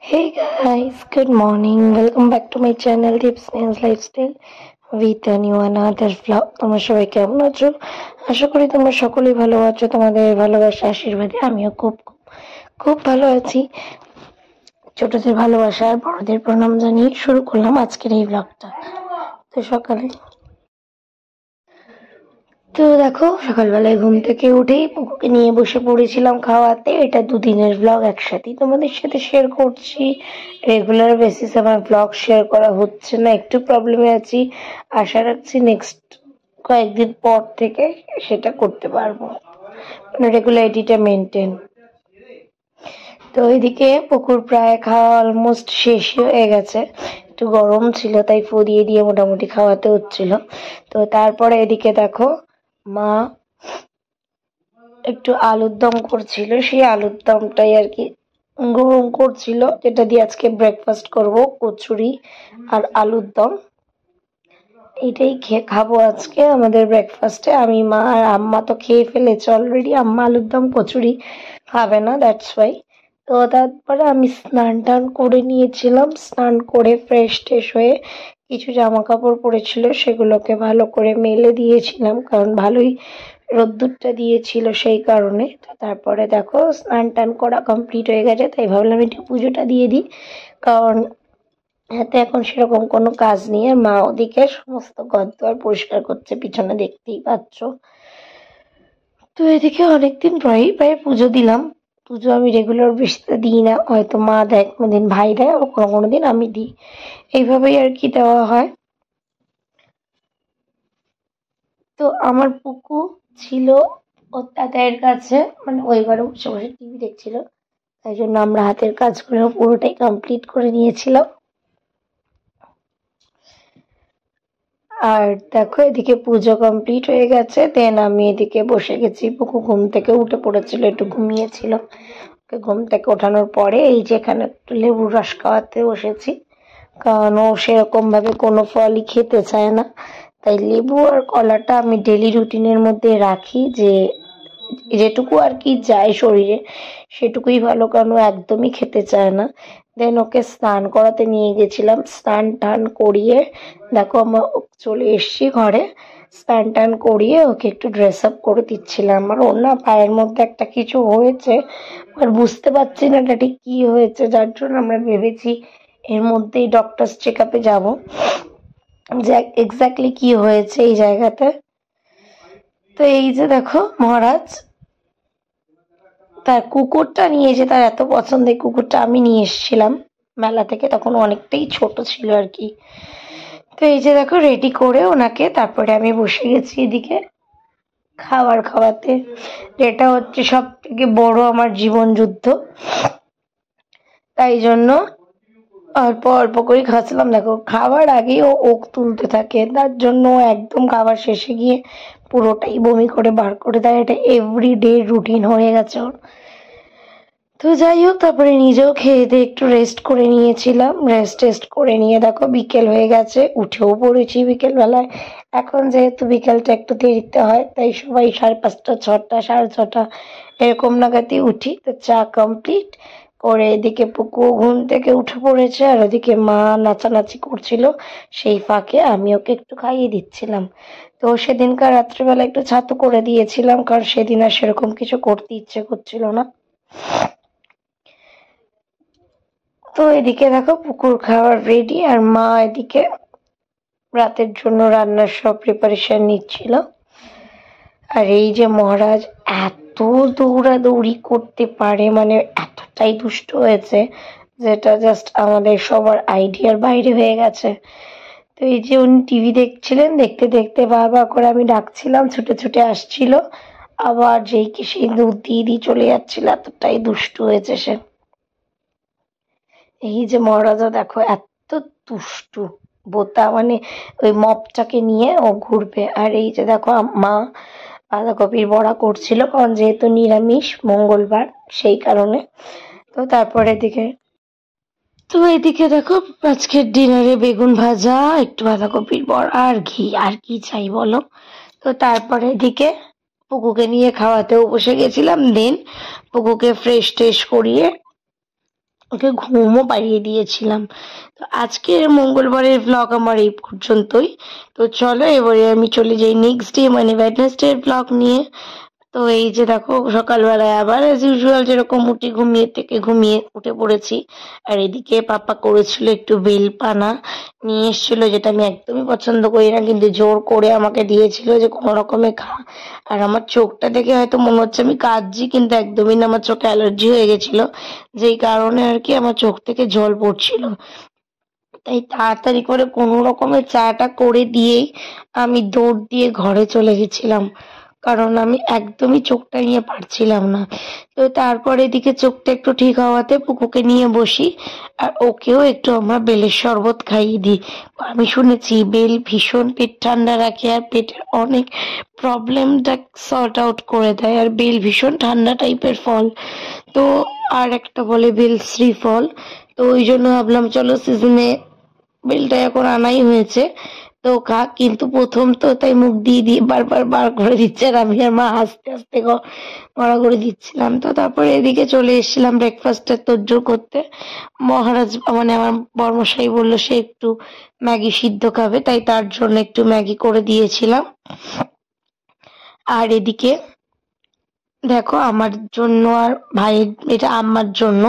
Hey guys, good morning. Welcome back to my channel Tips and Lifestyle with a new another vlog. তোমরা সবাই কেমন আছো? আশা করি তোমরা সকলেই ভালো আছো। তোমাদের ভালোবাসা আশীর্বাদে আমিও খুব খুব খুব ভালো আছি। ছোটদের ভালোবাসা আর বড়দের প্রণাম জানিয়ে শুরু করলাম আজকের এই ব্লগটা। তো সকালে দেখো সকালবেলায় ঘুম থেকে উঠেই পুকুকে নিয়ে বসে পড়েছিলাম খাওয়াতে। এটা দুদিনের ব্লগ একসাথেই তোমাদের সাথে শেয়ার করছি। রেগুলার বেসিস আমার ব্লগ শেয়ার করা হচ্ছে না, একটু প্রবলেমে আছি। আশা রাখছি নেক্সট কয়েকদিন পর থেকে সেটা করতে পারবো, মানে রেগুলারিটিটা মেনটেন। তো এদিকে পুকুর প্রায় খাওয়া অলমোস্ট শেষই হয়ে গেছে। একটু গরম ছিল তাই ফু দিয়ে দিয়ে মোটামুটি খাওয়াতে হচ্ছিল। তো তারপরে এদিকে দেখো মা একটু আলুর দম করছিল, সেই আলুর দমটাই আর কি গরম করছিল, যেটা দিয়ে আজকে ব্রেকফাস্ট করব। কচুরি আর আলুর দম এটাই খাবো আজকে আমাদের ব্রেকফাস্টে। আমি, মা আর আম্মা তো খেয়ে ফেলেছে অলরেডি। আম্মা আলুর দম কচুরি খাবে না, দ্যাটস ওয়াই। তো তারপরে আমি স্নান টান করে নিয়েছিলাম। স্নান করে ফ্রেশ ট্রেশ হয়ে কিছু জামা কাপড় পরেছিল সেগুলোকে ভালো করে মেলে দিয়েছিলাম, কারণ ভালোই রোদ্দুরটা দিয়েছিল সেই কারণে। তো তারপরে দেখো স্নান টান করা কমপ্লিট হয়ে গেছে, তাই ভাবলাম একটু পুজোটা দিয়ে দিই, কারণ হাতে এখন সেরকম কোনো কাজ নেই। আর মা ওদিকে সমস্ত ঘরদোর পরিষ্কার করছে, পিছনে দেখতেই পাচ্ছ। তো এদিকে অনেকদিন পরেই প্রায় পুজো দিলাম। পুজো আমি রেগুলার বেশিতে দিই না, হয়তো মা দেয়, কোনোদিন ভাই দেয়, ও কোনোদিন আমি দিই, এইভাবেই আর কি দেওয়া হয়। তো আমার পুকু ছিল ওর দাদাইয়ের কাছে, মানে ওই ঘরে বসে বসে টিভি দেখছিল, তাই জন্য আমরা হাতের কাজগুলো পুরোটাই কমপ্লিট করে নিয়েছিলাম। আর দেখো এদিকে পুজো কমপ্লিট হয়ে গেছে, দেন আমি এদিকে বসে গেছি। পুকু ঘুম থেকে উঠে পড়েছিল, একটু ঘুমিয়েছিল। ওকে ঘুম থেকে ওঠানোর পরে এই যে এখানে একটু লেবুর রস খাওয়াতে বসেছি, কারণ ও সেরকম ভাবে কোনো ফলই খেতে চায় না। তাই লেবু আর কলাটা আমি ডেলি রুটিনের মধ্যে রাখি, যে যেটুকু আর কি যায় শরীরে সেটুকুই ভালো, কারণ ও একদমই খেতে চায় না। দেন ওকে স্নান করাতে নিয়ে গেছিলাম, স্নান টান করিয়ে দেখো আমরা চলে এসছি ঘরে। স্নান টান করিয়ে ওকে একটু ড্রেস আপ করে দিচ্ছিলাম। আর ওর না পায়ের মধ্যে একটা কিছু হয়েছে, আর বুঝতে পারছি না এটা ঠিক কি হয়েছে, যার জন্য আমরা ভেবেছি এর মধ্যেই ডক্টরস চেক আপে যাবো, যে এক্স্যাক্টলি কি হয়েছে এই জায়গাতে। তো এই যে দেখো মহারাজ তার কুকুরটা নিয়েছে, তার এত পছন্দের কুকুরটা আমি নিয়ে এসেছিলাম মেলা থেকে, তখন অনেকটাই ছোট ছিল আর কি। তো এই যে দেখো রেডি করে ওনাকে তারপরে আমি বসে গেছি এদিকে খাবার খাওয়াতে, যেটা হচ্ছে সব থেকে বড় আমার জীবন যুদ্ধ। তাই জন্য অল্প অল্প করে খাচ্ছিলাম। দেখো খাবার আগেই ও ওক তুলতে থাকে, তার জন্য একদম খাবার শেষে গিয়ে পুরোটাই বমি করে বার করে দেয়। এটা এভরিডে রুটিন হয়ে গেছে ওর। তো যাই হোক, তারপরে নিজেও খেয়ে দিয়ে একটু রেস্ট করে নিয়েছিলাম। টেস্ট করে নিয়ে দেখো বিকেল হয়ে গেছে, উঠেও পড়েছি বিকেল বেলায়। এখন যেহেতু বিকেলটা একটু দেরিতে হয়, তাই সবাই 5:30 6টা 6:30 এরকম নাগাদই উঠি। তো চা কমপ্লিট করে এদিকে পুকু ঘুম থেকে উঠে পড়েছে, আর ওদিকে মা নাচানাচি করছিল, সেই ফাঁকে আমি ওকে একটু খাইয়ে দিচ্ছিলাম। তো সেদিনকার রাত্রিবেলা একটু ছাতু করে দিয়েছিলাম, কারণ সেদিন আর সেরকম কিছু করতে ইচ্ছে করছিল না। তো এদিকে দেখো পুকুর খাবার রেডি, আর মা এদিকে রাতের জন্য রান্নার সব প্রিপারেশন নিচ্ছিল। আর এই যে মহারাজ এত দৌড়াদৌড়ি করতে পারে, মানে এতটাই দুষ্ট হয়েছে, যেটা জাস্ট আমাদের সবার আইডিয়ার বাইরে হয়ে গেছে। তো এই যে উনি টিভি দেখছিলেন, দেখতে দেখতে বারবার করে আমি ডাকছিলাম, ছুটে ছুটে আসছিল, আবার যেই কি সেই দুধ দিয়ে দিয়ে চলে যাচ্ছিল, এতটাই দুষ্টু হয়েছে সে। এই যে মহারাজা দেখো এত দুষ্টু বোতা, মানে ওই মপটাকে নিয়ে ও ঘুরবে। আর এই যে দেখো মা বাঁধাকপির বড়া করছিল, কারণ যেহেতু নিরামিষ মঙ্গলবার সেই কারণে। তো তারপরে এদিকে দেখো আজকের ডিনারে বেগুন ভাজা, একটু বাঁধাকপির বড়া আর ঘি, আর কি চাই বলো। তো তারপরে এদিকে পুকুকে নিয়ে খাওয়াতেও বসে গেছিলাম। দেন পুকুকে ফ্রেশ ট্রেশ করিয়ে ওকে ঘুমও পাড়িয়ে দিয়েছিলাম। তো আজকের মঙ্গলবারের ব্লগ আমার এই পর্যন্তই। তো চলো এবারে আমি চলে যাই নেক্সট ডে মানে ওয়েডনেসডের ব্লগ নিয়ে। তো এই যে দেখো সকালবেলায় আবার অ্যাজ ইউজুয়াল যেরকম ঘুমিয়ে উঠে পড়েছি। আর এদিকে পাপা করেছিল একটু বেলপানা নিয়ে এসেছিল, যেটা আমি একদমই পছন্দ করি না, কিন্তু জোর করে আমাকে দিয়েছিল যে কোনো রকমে খা। আর আমার চোখটা দেখে হয়তো মনে হচ্ছে আমি কাঁদছি, কিন্তু একদমই না, আমার চোখে অ্যালার্জি হয়ে গেছিল, যেই কারণে আর কি আমার চোখ থেকে জল পড়ছিল। তাই তাড়াতাড়ি করে কোনো রকমে চাটা করে দিয়েই আমি দৌড় দিয়ে ঘরে চলে গেছিলাম, কারণ আমি একদমই চোখটা নিয়ে পারছিলাম না। তো তারপর এদিকে চোখটা একটু ঠিক হওয়াতে পুকুকে নিয়ে বসি, আর ওকেও একটু আমরা বেলের শরবত খাইয়ে দিই। আমি শুনেছি বেল ভীষণ পেট ঠান্ডা রাখে আর পেটের অনেক প্রবলেমটা সর্ট আউট করে দেয়, আর বেল ভীষণ ঠান্ডা টাইপের ফল। তো আর একটা বলে বেল শ্রীফল। তো ওই জন্য ভাবলাম চলো সিজনে বেলটা এখন আনাই হয়েছে, তো খা। কিন্তু প্রথম তো তাই মুখ দিয়ে দিয়ে বারবার বার করে দিচ্ছে, আর আমি আর মা আস্তে আস্তে গড়াগড়ি দিচ্ছিলাম। তো তারপরে এদিকে চলে এসেছিলাম ব্রেকফাস্টের তোড়জোড় করতে। মহারাজ মানে আমার বর্মশাই বললো সে একটু ম্যাগি সিদ্ধ খাবে, তাই তার জন্য একটু ম্যাগি করে দিয়েছিলাম। আর এদিকে দেখো আমার জন্য আর ভাইয়ের, এটা আম্মার জন্য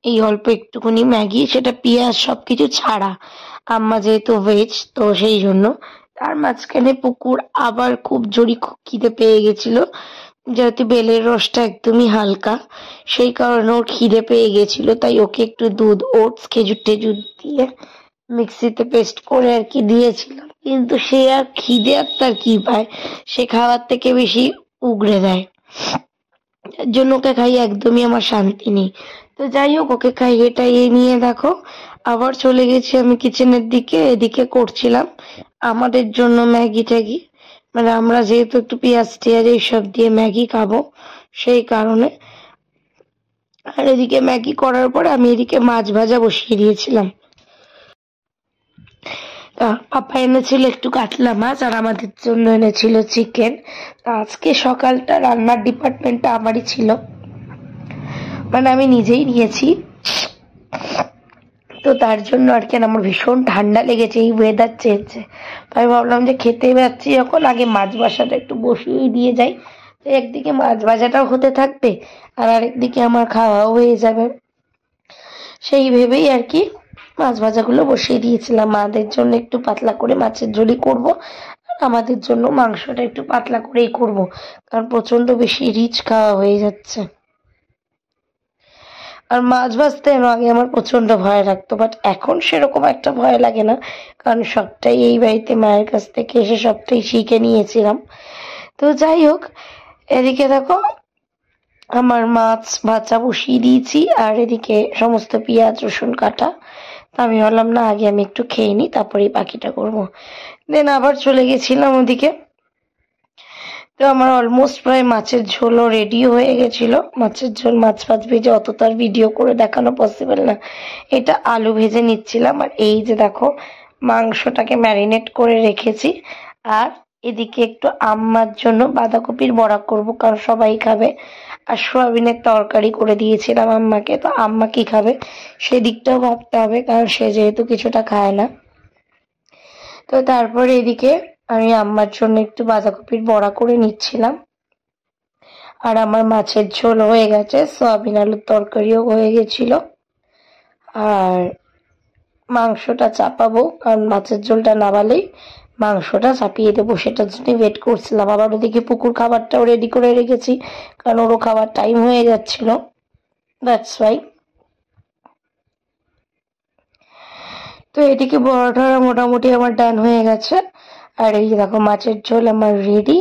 এই অল্প একটুখানি ম্যাগি, সেটা পেঁয়াজ সবকিছু ছাড়া, আম্মা যেহেতু ভেজ তো সেই জন্য। তার মাঝখানে পুকুর আবার খুব জোরি খিদে পেয়ে গেছিল, যেহেতু বেলের রসটা একদমই হালকা, সেই কারণে ওর খিদে পেয়ে গেছিল, তাই ওকে একটু দুধ ওটস খেজুর টেজুর দিয়ে মিক্সিতে পেস্ট করে আর কি দিয়েছিলাম। কিন্তু সে আর খিদে আর তার কি পায়, সে খাওয়ার থেকে বেশি উগড়ে দেয়, এর জন্য ওকে খাইয়ে একদমই আমার শান্তি নেই। তো যাই হোক, ওকে খাইয়ে টাইয়ে নিয়ে দেখো আবার চলে গেছি আমি কিচেনের দিকে। এদিকে করছিলাম আমাদের জন্য ম্যাগি ট্যাগি, মানে আমরা যেহেতু একটু পেঁয়াজ টিয়াজ এইসব দিয়ে ম্যাগি খাবো সেই কারণে। আর এদিকে ম্যাগি করার পরে আমি এদিকে মাছ ভাজা বসিয়ে দিয়েছিলাম। তা পাপা এনেছিল একটু কাতলা মাছ, আর আমাদের জন্য এনেছিল চিকেন। তা আজকে সকালটা রান্নার ডিপার্টমেন্টটা আমারই ছিল, মানে আমি নিজেই নিয়েছি। তো তার জন্য আর কি আমার ভীষণ ঠান্ডা লেগেছে এই ওয়েদার চেঞ্জে। আমি ভাবলাম যে খেতে যাচ্ছি যখন, আগে মাছ ভাজাটা একটু বসিয়েই দিয়ে যাই, তো একদিকে মাছ ভাজাটাও হতে থাকবে আর আরেকদিকে আমার খাওয়াও হয়ে যাবে, সেই ভেবেই আর কি মাছ ভাজাগুলো বসিয়ে দিয়েছিলাম। মাদের জন্য একটু পাতলা করে মাছের ঝোলই করব, আর আমাদের জন্য মাংসটা একটু পাতলা করেই করব, কারণ প্রচন্ড বেশি রিচ খাওয়া হয়ে যাচ্ছে। আর মাছ ভাজতে আগে আমার প্রচন্ড ভয় লাগতো, বাট এখন সেরকম একটা ভয় লাগে না, কারণ সবটাই এই বাড়িতে মায়ের কাছ থেকে এসে সবটাই শিখে নিয়েছিলাম। তো যাই হোক, এদিকে দেখো আমার মাছ ভাজা বসিয়ে দিয়েছি, আর এদিকে সমস্ত পেঁয়াজ রসুন কাটা। তো আমি ভাবলাম না, আগে আমি একটু খেয়ে নিই তারপরেই বাকিটা করবো। দেন আবার চলে গেছিলাম ওদিকে। তো আমার অলমোস্ট প্রায় মাছের ঝোলও রেডি হয়ে গেছিল। মাছের ঝোল মাছ ফাছ ভেজে অত তার ভিডিও করে দেখানো পসিবল না, এটা আলু ভেজে নিচ্ছিলাম। আর এই যে দেখো মাংসটাকে ম্যারিনেট করে রেখেছি, আর এদিকে একটু আম্মার জন্য বাঁধাকপির বড়া করব, কারণ সবাই খাবে। আর সোয়াবিনের তরকারি করে দিয়েছিলাম আম্মাকে, তো আম্মা কি খাবে সেদিকটাও ভাবতে হবে, কারণ সে যেহেতু কিছুটা খায় না। তো তারপরে এদিকে আমি আম্মার জন্য একটু বাঁধাকপির বড়া করে নিচ্ছিলাম। আর আমার মাছের ঝোল হয়ে গেছে, সয়াবিন আলুর তরকারিও হয়ে গেছিল, আর মাংসটা চাপাবো, কারণ মাছের ঝোলটা নামালেই মাংসটা চাপিয়ে দেবো, সেটার জন্য ওয়েট করছিলাম। আবার ওদিকে পুকুর খাবারটাও রেডি করে রেখেছি, কারণ ওরও খাবার টাইম হয়ে যাচ্ছিল, দ্যাটস ওয়াই। তো এদিকে বড়াটা মোটামুটি আমার ডান হয়ে গেছে, আর এই দেখো মাছের ঝোল আমার রেডি,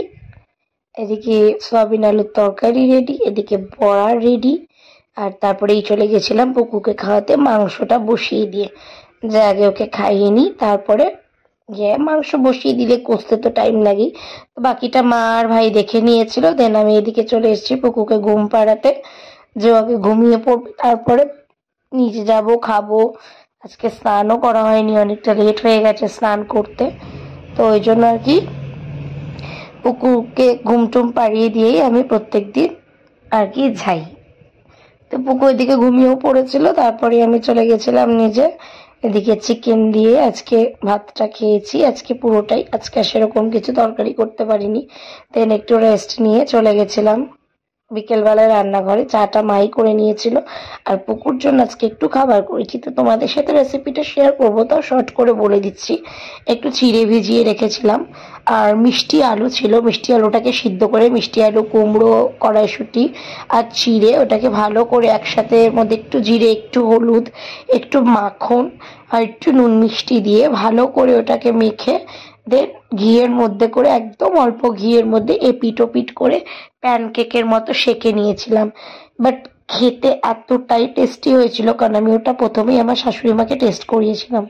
এদিকে সয়াবিন আলুর তরকারি রেডি, এদিকে বড়া রেডি। আর তারপরেই চলে গেছিলাম পুকুকে খাওয়াতে, মাংসটা বসিয়ে দিয়ে, যে আগে ওকে খাইয়ে নিই, তারপরে যে মাংস বসিয়ে দিলে কষতে তো টাইম লাগে। তো বাকিটা মা আর ভাই দেখে নিয়েছিল। দেন আমি এদিকে চলে এসেছি পুকুকে ঘুম পাড়াতে, যে ওকে ঘুমিয়ে পড়বে, তারপরে নিচে যাব খাবো। আজকে স্নানও করা হয়নি, অনেকটা লেট হয়ে গেছে স্নান করতে, তো ওই জন্য আর কি পুকুরকে ঘুমটুম পাড়িয়ে দিয়েই আমি প্রত্যেক দিন আর কি যাই। তো তো পুকু এদিকে ঘুমিয়েও পড়েছিল, তারপরে আমি চলে গেছিলাম নিজে। এদিকে চিকেন দিয়ে আজকে ভাতটা খেয়েছি, আজকে পুরোটাই। আজকে সেরকম কিছু তরকারি করতে পারিনি, দেন একটু রেস্ট নিয়ে চলে গেছিলাম বিকেলবেলায় রান্নাঘরে। চাটা মাই করে নিয়েছিল, আর পুকুর জন্য আজকে একটু খাবার করেছি। তো তোমাদের সাথে রেসিপিটা শেয়ার করবো, তাও শর্ট করে বলে দিচ্ছি। একটু চিড়ে ভিজিয়ে রেখেছিলাম, আর মিষ্টি আলু ছিল। মিষ্টি আলুটাকে সিদ্ধ করে, মিষ্টি আলু, কুমড়ো, কড়াইশুঁটি আর চিড়ে ওটাকে ভালো করে একসাথে, এর মধ্যে একটু জিরে, একটু হলুদ, একটু মাখন আর একটু নুন মিষ্টি দিয়ে ভালো করে ওটাকে মেখে, দেন ঘিয়ের মধ্যে করে, একদম অল্প ঘিয়ের মধ্যে এপিট ওপিট করে প্যানকেকের মতো সেঁকে নিয়েছিলাম। বাট খেতে এতটাই টেস্টি হয়েছিল, কারণ আমি ওটা প্রথমেই আমার শাশুড়ি মাকে টেস্ট করিয়েছিলাম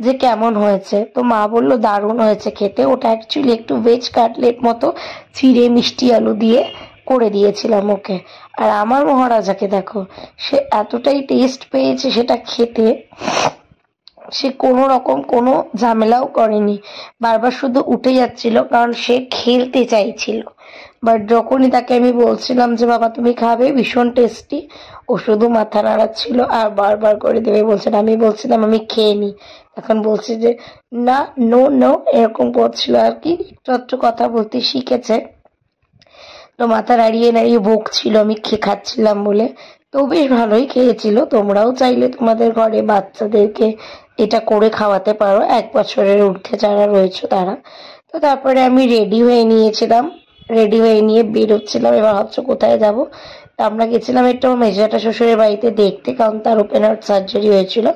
যে কেমন হয়েছে। তো মা বললো দারুণ হয়েছে খেতে। ওটা অ্যাকচুয়ালি একটু ভেজ কাটলেট মতো চিড়ে মিষ্টি আলু দিয়ে করে দিয়েছিলাম ওকে। আর আমার মহারাজাকে দেখো, সে এতটাই টেস্ট পেয়েছে সেটা খেতে, সে কোনো রকম কোনো ঝামেলাও করেনি, বারবার শুধু উঠে যাচ্ছিল কারণ সে খেলতে চাইছিল। বাট যখনই তাকে আমি বলছিলাম যে বাবা তুমি খাবে, ভীষণ টেস্টি, ও শুধু মাথা নাড়াচ্ছিল আর বারবার করে দেবে বলছিল। আমি বলছিলাম আমি খেয়ে নি, এখন বলছে যে না, নো নো, এরকম করছিল আর কি। একটু একটু কথা বলতে শিখেছে, তো মাথা নাড়িয়ে নাড়িয়ে বকছিল আমি খাচ্ছিলাম বলে। তো বেশ ভালোই খেয়েছিল। তোমরাও চাইলে তোমাদের ঘরে বাচ্চাদেরকে এটা করে খাওয়াতে পারো, 1 বছরের ঊর্ধ্বে যারা রয়েছে তারা। তো তারপরে আমি রেডি হয়ে নিয়েছিলাম, রেডি হয়ে নিয়ে বেরোচ্ছিলাম। এবার ভাবছো কোথায় যাব? তা আমরা গেছিলাম একটু মেজরাটা শ্বশুরের বাড়িতে দেখতে, কারণ তার ওপেন হার্ট সার্জারি হয়েছিল।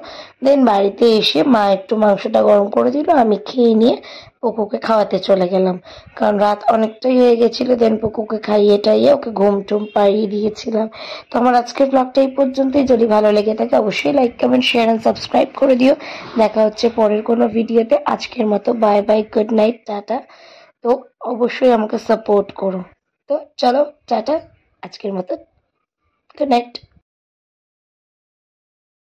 দেন বাড়িতে এসে মা একটু মাংসটা গরম করে দিল, আমি খেয়ে নিয়ে পুকুকে খাওয়াতে চলে গেলাম, কারণ রাত অনেকটাই হয়ে গেছিল। দেন পুকুকে খাইয়ে টাইয়ে ওকে ঘুম টুম পাড়িয়ে দিয়েছিলাম। তো আমার আজকের ব্লগটা এই পর্যন্তই। যদি ভালো লেগে থাকে অবশ্যই like, comment, share and subscribe করে দিও। দেখা হচ্ছে পরের কোনো ভিডিওতে। আজকের মতো bye bye, good night, tata. তো অবশ্যই আমাকে সাপোর্ট করো। তো চলো টাটা, আজকের মতো গুড নাইট।